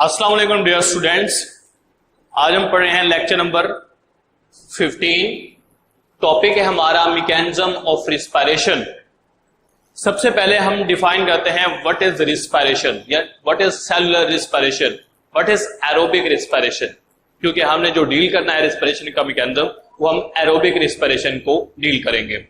अस्सलाम वालेकुम dear students. आज हम पढ़ रहे हैं लेक्चर नंबर 15। टॉपिक है हमारा मैकेनिज्म ऑफ रिस्पायरेशन। सबसे पहले हम डिफाइन करते हैं व्हाट इज रिस्पायरेशन या what is cellular respiration, what is aerobic respiration. क्योंकि हमने जो डील करना है रिस्पायरेशन का मैकेनिज्म वो हम एरोबिक रिस्पायरेशन को डील करेंगे।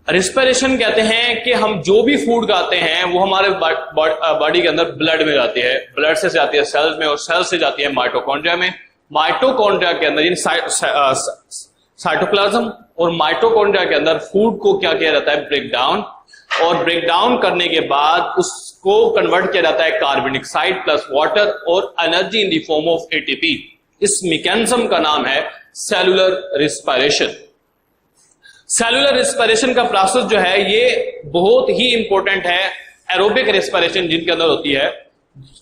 रिस्पायरेशन कहते हैं कि हम जो भी फूड खाते हैं वो हमारे बॉडी के अंदर ब्लड में जाती है, ब्लड से जाती है सेल्स में और सेल्स से जाती है माइटोकॉन्ड्रिया में। माइटोकॉन्ड्रिया के अंदर साइटोप्लाज्म और माइटोकॉन्ड्रिया के अंदर फूड को क्या किया जाता है, ब्रेक डाउन, और ब्रेक डाउन करने के बाद उसको कन्वर्ट किया जाता है कार्बन डाइऑक्साइड प्लस वाटर और energy in the form of ATP. इस मैकेनिज्म का नाम है सेलुलर रिस्पायरेशन। सेलुलर रिस्पायरेशन का प्रोसेस जो है ये बहुत ही इंपॉर्टेंट है एरोबिक रिस्पायरेशन जिनके अंदर होती है,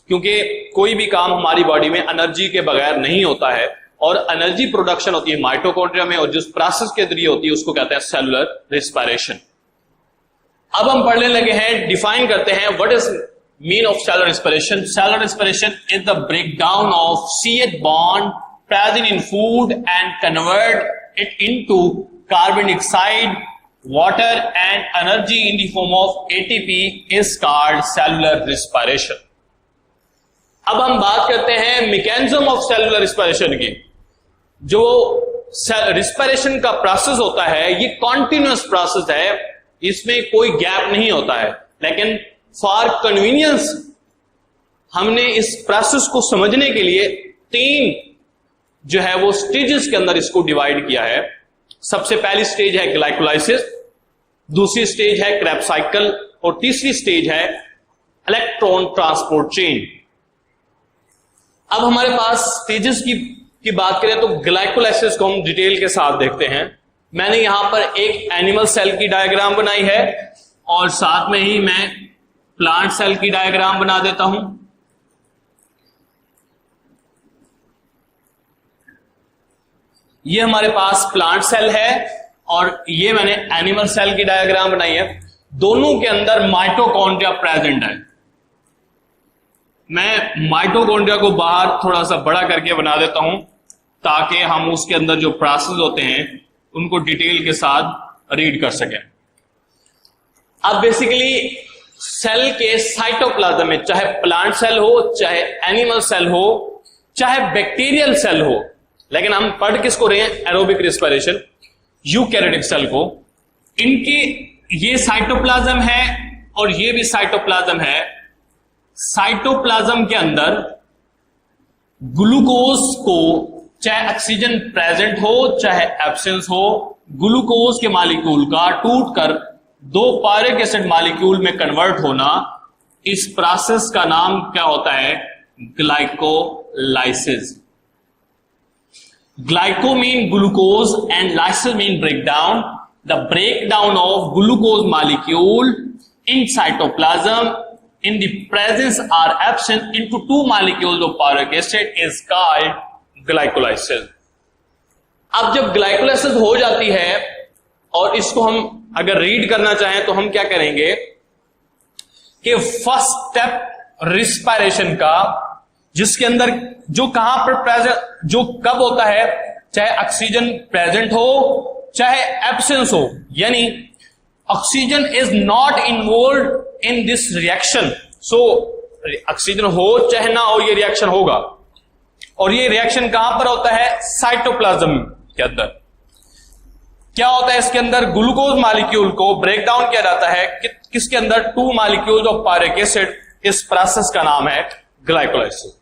क्योंकि कोई भी काम हमारी बॉडी में एनर्जी के बगैर नहीं होता है और एनर्जी प्रोडक्शन होती है माइटोकॉन्ड्रिया में और जिस प्रोसेस के जरिए होती है उसको कहते हैं सेलुलर रिस्पायरेशन। अब हम पढ़ने लगे हैं, डिफाइन करते हैं what is mean of cellular respiration. Cellular respiration is the breakdown of CH bond present in food and convert it into carbon dioxide, water and energy in the form of ATP is called cellular respiration. अब हम बात करते हैं mechanism of cellular respiration की। जो respiration का process होता है ये कॉन्टिन्यूअस प्रोसेस है, इसमें कोई गैप नहीं होता है, लेकिन फॉर कन्वीनियंस हमने इस प्रोसेस को समझने के लिए 3 जो है वो स्टेजेस के अंदर इसको डिवाइड किया है। सबसे पहली स्टेज है ग्लाइकोलाइसिस, दूसरी स्टेज है क्रेब्स साइकिल और तीसरी स्टेज है इलेक्ट्रॉन ट्रांसपोर्ट चेन। अब हमारे पास स्टेजेस की बात करें तो ग्लाइकोलाइसिस को हम डिटेल के साथ देखते हैं। मैंने यहां पर एक एनिमल सेल की डायग्राम बनाई है और साथ में ही मैं प्लांट सेल की डायग्राम बना देता हूं। ये हमारे पास प्लांट सेल है और ये मैंने एनिमल सेल की डायग्राम बनाई है। दोनों के अंदर माइटोकॉन्ड्रिया प्रेजेंट है। मैं माइटोकॉन्ड्रिया को बाहर थोड़ा सा बड़ा करके बना देता हूं ताकि हम उसके अंदर जो प्रोसेस होते हैं उनको डिटेल के साथ रीड कर सकें। अब बेसिकली सेल के साइटोप्लाज्म में चाहे प्लांट सेल हो, चाहे एनिमल सेल हो, चाहे बैक्टीरियल सेल हो, लेकिन हम पढ़ किसको रहे हैं, एरोबिक रिस्पायरेशन, यूकैरियोटिक सेल को। इनकी ये साइटोप्लाज्म है और ये भी साइटोप्लाज्म है। साइटोप्लाज्म के अंदर ग्लूकोज को चाहे ऑक्सीजन प्रेजेंट हो चाहे एब्सेंस हो, ग्लूकोज के मॉलिक्यूल का टूटकर 2 पायरिक एसिड मॉलिक्यूल में कन्वर्ट होना, इस प्रोसेस का नाम क्या होता है, glycolysis. Glyco mean glucose and lysis mean breakdown. The breakdown of glucose molecule in cytoplasm in the presence or absence into 2 molecules of pyruvic acid is called glycolysis. अब जब ग्लाइकोलाइसिस हो जाती है और इसको हम अगर रीड करना चाहें तो हम क्या करेंगे कि फर्स्ट स्टेप रिस्पायरेशन का, जिसके अंदर जो कहां पर प्रेजेंट, जो कब होता है, चाहे ऑक्सीजन प्रेजेंट हो चाहे एब्सेंस हो, यानी oxygen is not involve in this reaction. So oxygen हो चाहे ना हो ये रिएक्शन होगा, और ये रिएक्शन कहां पर होता है, साइटोप्लाज्म के अंदर। क्या होता है इसके अंदर, ग्लूकोज मॉलिक्यूल को ब्रेक डाउन किया जाता है किसके अंदर, 2 मॉलिक्यूल्स ऑफ पायरिक एसिड। इस प्रोसेस का नाम है ग्लाइकोलाइसिस।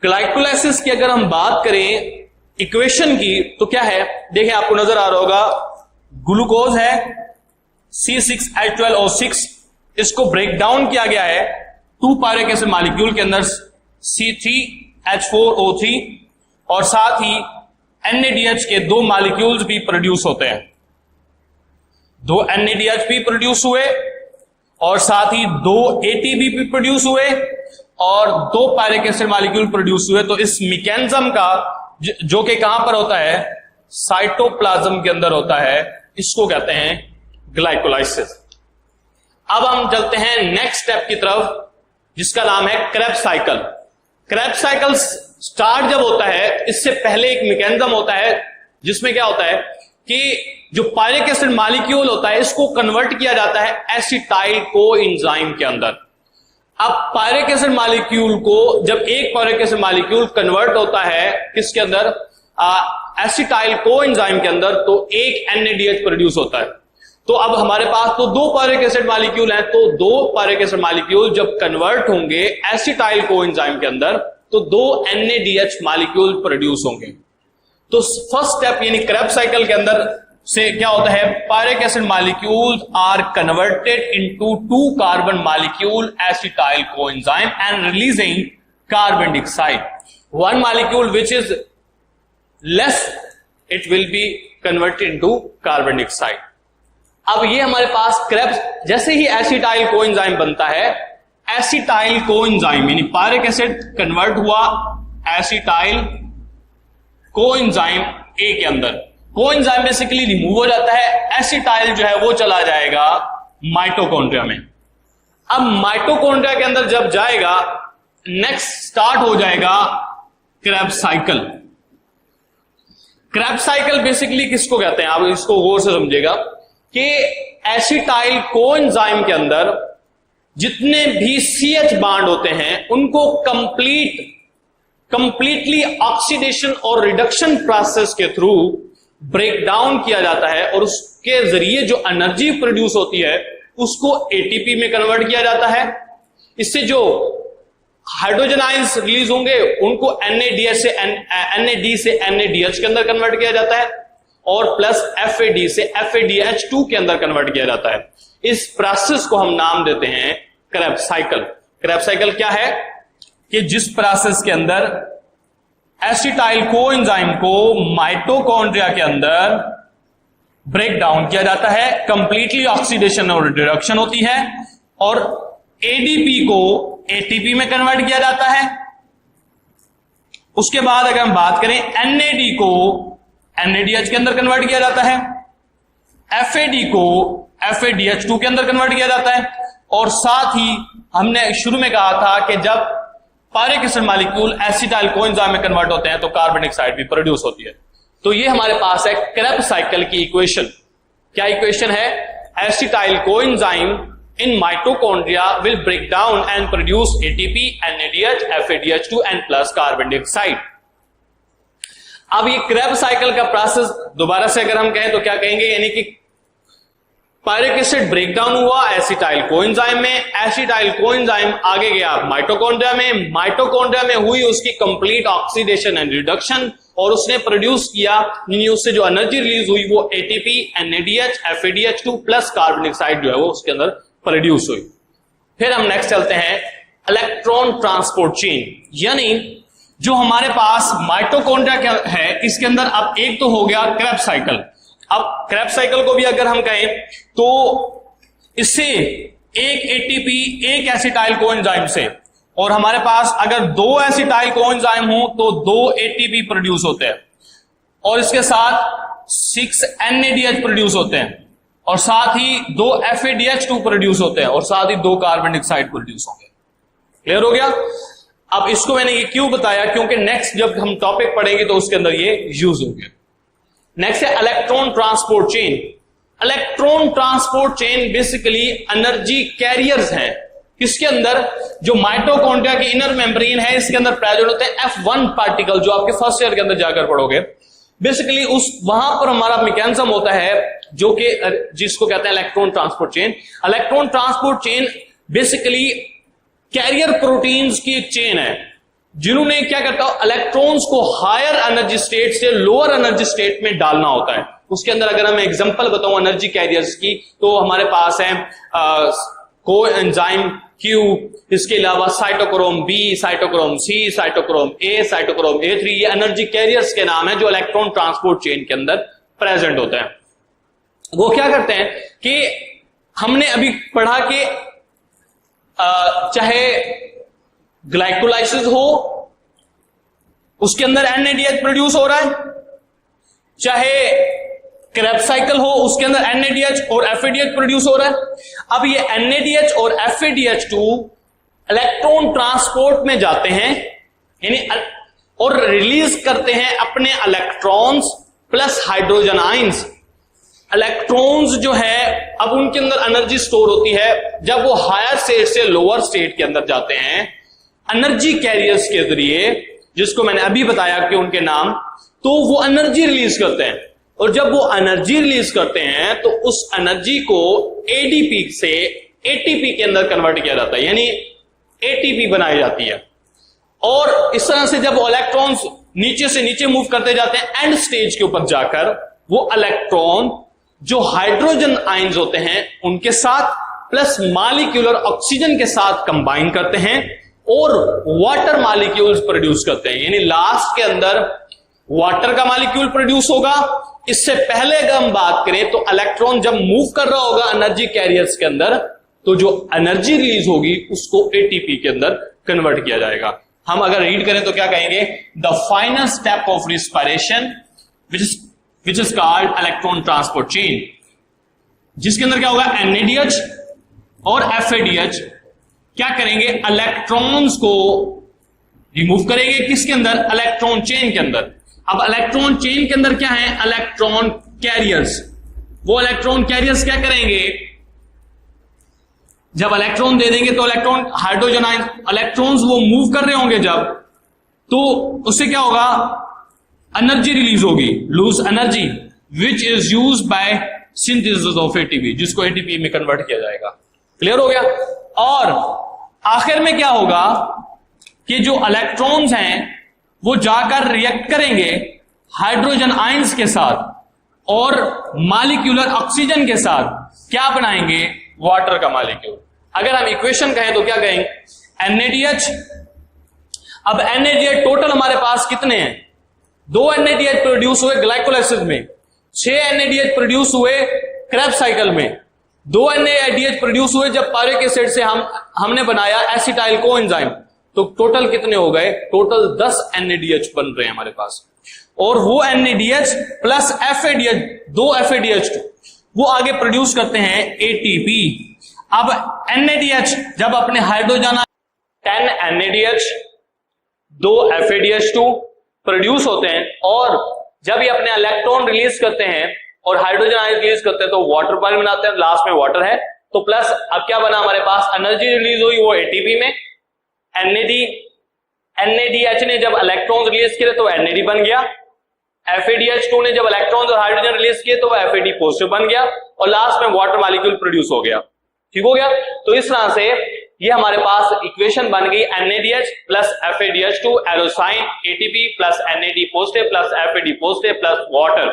ग्लाइकोलाइसिस की अगर हम बात करें इक्वेशन की तो क्या है, देखिए आपको नजर आ रहा होगा, ग्लूकोज है C6H12O6, इसको ब्रेक डाउन किया गया है 2 पायरिक एसिड मॉलिक्यूल के अंदर C3H4O3 और साथ ही NADH के 2 मॉलिक्यूल्स भी प्रोड्यूस होते हैं। 2 NADH भी प्रोड्यूस हुए और साथ ही 2 ATP भी प्रोड्यूस हुए और 2 पायरिक एसिड मॉलिक्यूल प्रोड्यूस हुए। तो इस मैकेनिज्म का जो कि कहां पर होता है, साइटोप्लाज्म के अंदर होता है, इसको कहते हैं ग्लाइकोलाइसिस। अब हम चलते हैं नेक्स्ट स्टेप की तरफ जिसका नाम है Krebs cycle. Krebs cycle start जब होता है, इससे पहले एक मैकेनिज्म होता है जिसमें क्या होता है कि जो पायरिक एसिड मॉलिक्यूल होता है इसको कन्वर्ट किया जाता है एसिटाइल कोएंजाइम के अंदर। अब पायरिक एसिड मॉलिक्यूल को जब एक पायरिक एसिड मॉलिक्यूल कन्वर्ट होता है किसके अंदर, एसिटाइल कोएंजाइम के अंदर, तो एक NADH प्रोड्यूस होता है। तो अब हमारे पास तो दो पायरिक एसिड मॉलिक्यूल हैं, तो दो पायरिक एसिड मॉलिक्यूल जब कन्वर्ट होंगे एसिटाइल कोएंजाइम के अंदर तो दो NADH मॉलिक्यूल प्रोड्यूस होंगे। तो फर्स्ट स्टेप यानी क्रेब्स साइकिल के अंदर से क्या होता है, pyruvic acid molecules are converted into 2 carbon molecule acetyl coenzyme and releasing carbon dioxide. One molecule which is less it will be converted into carbon dioxide. अब ये हमारे पास क्रेब्स, जैसे ही एसिटाइल कोएंजाइम बनता है, एसिटाइल कोएंजाइम यानी pyruvic acid convert हुआ acetyl coenzyme A के अंदर, कोएंजाइम बेसिकली रिमूव हो जाता है, एसिटाइल जो है वो चला जाएगा माइटोकॉन्ड्रिया में। अब माइटोकॉन्ड्रिया के अंदर जब जाएगा, नेक्स्ट स्टार्ट हो जाएगा Krebs cycle. Krebs cycle basically किसको कहते हैं, आप इसको गौर से समझिएगा कि एसिटाइल कोएंजाइम के अंदर जितने भी CH बांड होते हैं उनको कंप्लीटली ऑक्सीडेशन और रिडक्शन प्रोसेस के थ्रू ब्रेक डाउन किया जाता है और उसके जरिए जो एनर्जी प्रोड्यूस होती है उसको ATP में कन्वर्ट किया जाता है। इससे जो हाइड्रोजन आयंस रिलीज होंगे उनको NAD से NADH के अंदर कन्वर्ट किया जाता है और प्लस FAD से FADH2 के अंदर कन्वर्ट किया जाता है। इस प्रोसेस को हम नाम देते हैं क्रेब्स साइकिल। क्रेब्स साइकिल क्या है कि जिस प्रोसेस के अंदर एसिटाइल कोएंजाइम को माइटोकॉन्ड्रिया के अंदर ब्रेक डाउन किया जाता है, कंप्लीटली ऑक्सीडेशन और रिडक्शन होती है और ADP को ATP में कन्वर्ट किया जाता है। उसके बाद अगर हम बात करें NAD को NADH के अंदर कन्वर्ट किया जाता है, FAD को FADH2 के अंदर कन्वर्ट किया जाता है और साथ ही हमने शुरू में कहा था कि जब पायरिक एसिड मॉलिक्यूल एसिटाइल कोएंजाइम में कन्वर्ट होते हैं तो कार्बन डाइऑक्साइड भी प्रोड्यूस होती है। तो ये हमारे पास है क्रेब्स साइकिल की इक्वेशन। क्या इक्वेशन है, acetyl coenzyme in mitochondria will break down and produce ATP, NADH, FADH2 and plus carbon dioxide. अब ये क्रेब्स साइकिल का प्रोसेस दोबारा से अगर हम कहें तो क्या कहेंगे, यानी कि पायरिक एसिड ब्रेक डाउन हुआ एसिटाइल कोएंजाइम में, एसिटाइल कोएंजाइम आगे गया माइटोकॉन्ड्रिया में, माइटोकॉन्ड्रिया में हुई उसकी कंप्लीट ऑक्सीडेशन एंड रिडक्शन और उसने प्रोड्यूस किया, उससे जो एनर्जी रिलीज हुई वो ATP, NADH, FADH2 plus carbon dioxide जो है वो उसके अंदर प्रोड्यूस हुई। फिर हम नेक्स्ट चलते हैं इलेक्ट्रॉन ट्रांसपोर्ट चेन, यानी जो हमारे पास माइटोकॉन्ड्रिया है इसके अंदर अब एक तो हो गया क्रेब्स साइकिल। अब क्रेब्स साइकिल को भी अगर हम कहें तो इससे एक ATP एक एसिटाइल कोएंजाइम से, और हमारे पास अगर दो एसिटाइल कोएंजाइम हो तो 2 ATP प्रोड्यूस होते हैं और इसके साथ 6 NADH प्रोड्यूस होते हैं और साथ ही 2 FADH2 प्रोड्यूस होते हैं और साथ ही 2 कार्बन डाइऑक्साइड प्रोड्यूस होंगे। क्लियर हो गया। अब इसको मैंने ये क्यों बताया, क्योंकि नेक्स्ट जब हम टॉपिक पढ़ेंगे तो उसके अंदर ये यूज होंगे। नेक्स्ट है electron transport chain. Electron transport chain basically energy carriers हैं, किसके अंदर, जो माइटोकॉन्ड्रिया की इनर मेम्ब्रेन है इसके अंदर प्रेजेंट होते हैं F1 पार्टिकल, जो आपके फर्स्ट ईयर के अंदर जाकर पढ़ोगे। बेसिकली उस वहां पर हमारा मैकेनिज्म होता है जो कि जिसको कहते हैं electron transport chain. Electron transport chain basically carrier proteins की एक चेन है जिन्होंने क्या करता है, इलेक्ट्रॉन्स को हायर एनर्जी स्टेट से लोअर एनर्जी स्टेट में डालना होता है। उसके अंदर अगर मैं एग्जांपल बताऊं एनर्जी कैरियर्स की तो हमारे पास है कोएंजाइम Q, इसके अलावा cytochrome B, cytochrome C, cytochrome A, cytochrome A3, ये एनर्जी कैरियर्स के नाम है जो इलेक्ट्रॉन ट्रांसपोर्ट चेन के अंदर प्रेजेंट होते हैं। वो क्या करते हैं कि हमने अभी पढ़ा कि चाहे ग्लाइकोलाइसिस हो उसके अंदर NADH प्रोड्यूस हो रहा है, चाहे क्रेब्स साइकिल हो उसके अंदर NADH और FADH प्रोड्यूस हो रहा है। अब ये NADH और FADH2 इलेक्ट्रॉन ट्रांसपोर्ट में जाते हैं यानी और रिलीज करते हैं अपने electrons plus hydrogen ions. Electrons जो है अब उनके अंदर एनर्जी स्टोर होती है, जब वो हायर स्टेट से लोअर स्टेट के अंदर जाते हैं एनर्जी कैरियर्स के जरिए, जिसको मैंने अभी बताया कि उनके नाम, तो वो एनर्जी रिलीज करते हैं। और जब वो एनर्जी रिलीज करते हैं तो उस एनर्जी को एडीपी से एटीपी के अंदर कन्वर्ट किया जाता है, यानी एटीपी बनाई जाती है। और इस तरह से जब इलेक्ट्रॉन्स नीचे से नीचे मूव करते जाते हैं एंड स्टेज के ऊपर जाकर वो इलेक्ट्रॉन जो हाइड्रोजन आइंस होते हैं उनके साथ प्लस मॉलिक्यूलर ऑक्सीजन के साथ कंबाइन करते हैं और वाटर मॉलिक्यूल्स प्रोड्यूस करते हैं, यानी लास्ट के अंदर वाटर का मॉलिक्यूल प्रोड्यूस होगा। इससे पहले अगर हम बात करें तो इलेक्ट्रॉन जब मूव कर रहा होगा एनर्जी कैरियर्स के अंदर, तो जो एनर्जी रिलीज होगी उसको एटीपी के अंदर कन्वर्ट किया जाएगा। हम अगर रीड करें तो क्या कहेंगे, the final step of respiration which is called electron transport chain, जिसके अंदर क्या होगा, NADH और FADH क्या करेंगे, इलेक्ट्रॉन्स को रिमूव करेंगे किसके अंदर, इलेक्ट्रॉन चेन के अंदर। अब इलेक्ट्रॉन चेन के अंदर क्या है, इलेक्ट्रॉन कैरियर्स। वो इलेक्ट्रॉन कैरियर्स क्या करेंगे, जब इलेक्ट्रॉन दे देंगे तो इलेक्ट्रॉन हाइड्रोजन आयन इलेक्ट्रॉन्स वो मूव कर रहे होंगे जब, तो उससे क्या होगा, एनर्जी रिलीज होगी, loose energy which is use by synthesis of ATP, जिसको एटीपी में कन्वर्ट किया जाएगा। क्लियर हो गया। और आखिर में क्या होगा कि जो इलेक्ट्रॉन्स हैं वो जाकर रिएक्ट करेंगे हाइड्रोजन आयंस के साथ और मॉलिक्यूलर ऑक्सीजन के साथ, क्या बनाएंगे, वाटर का मॉलिक्यूल। अगर हम इक्वेशन कहें तो क्या कहेंगे, NADH। अब NADH टोटल हमारे पास कितने हैं, 2 NADH प्रोड्यूस हुए ग्लाइकोलाइसिस में, 6 NADH प्रोड्यूस हुए क्रेब्स साइकिल में, 2 NADH प्रोड्यूस हुए जब पायरिक एसिड से हमने बनाया एसिटाइल कोएंजाइम। तो टोटल कितने हो गए, टोटल 10 NADH बन रहे हैं हमारे पास। और वो NADH प्लस FADH, 2 FADH वो आगे प्रोड्यूस करते हैं ATP। अब NADH जब अपने हाइड्रोजन 10 NADH 2 FADH2 प्रोड्यूस होते हैं और जब ये अपने इलेक्ट्रॉन रिलीज करते हैं और हाइड्रोजन आयन रिलीज करते हैं तो वाटर पानी बनाते हैं, लास्ट में वाटर है। तो प्लस अब क्या बना हमारे पास, एनर्जी रिलीज हुई वो एटीपी में, NADH ने जब इलेक्ट्रॉन रिलीज किए तो NAD बन गया, FADH2 ने जब इलेक्ट्रॉन और हाइड्रोजन रिलीज किए तो FAD पॉजिटिव बन गया और लास्ट में वाटर मॉलिक्यूल प्रोड्यूस हो गया। ठीक हो गया। तो इस तरह से ये हमारे पास इक्वेशन बन गई, NADH plus FADH2 एरोसाइन ATP plus NAD positive plus FAD positive plus water.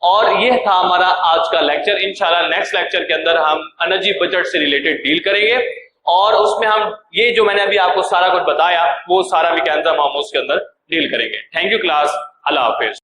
और ये था हमारा आज का लेक्चर। इंशाल्लाह नेक्स्ट लेक्चर के अंदर हम एनर्जी बजट से रिलेटेड डील करेंगे और उसमें हम ये जो मैंने अभी आपको सारा कुछ बताया वो सारा मैकेनिज्म हम उसके अंदर डील करेंगे। Thank you class, Allah Hafiz.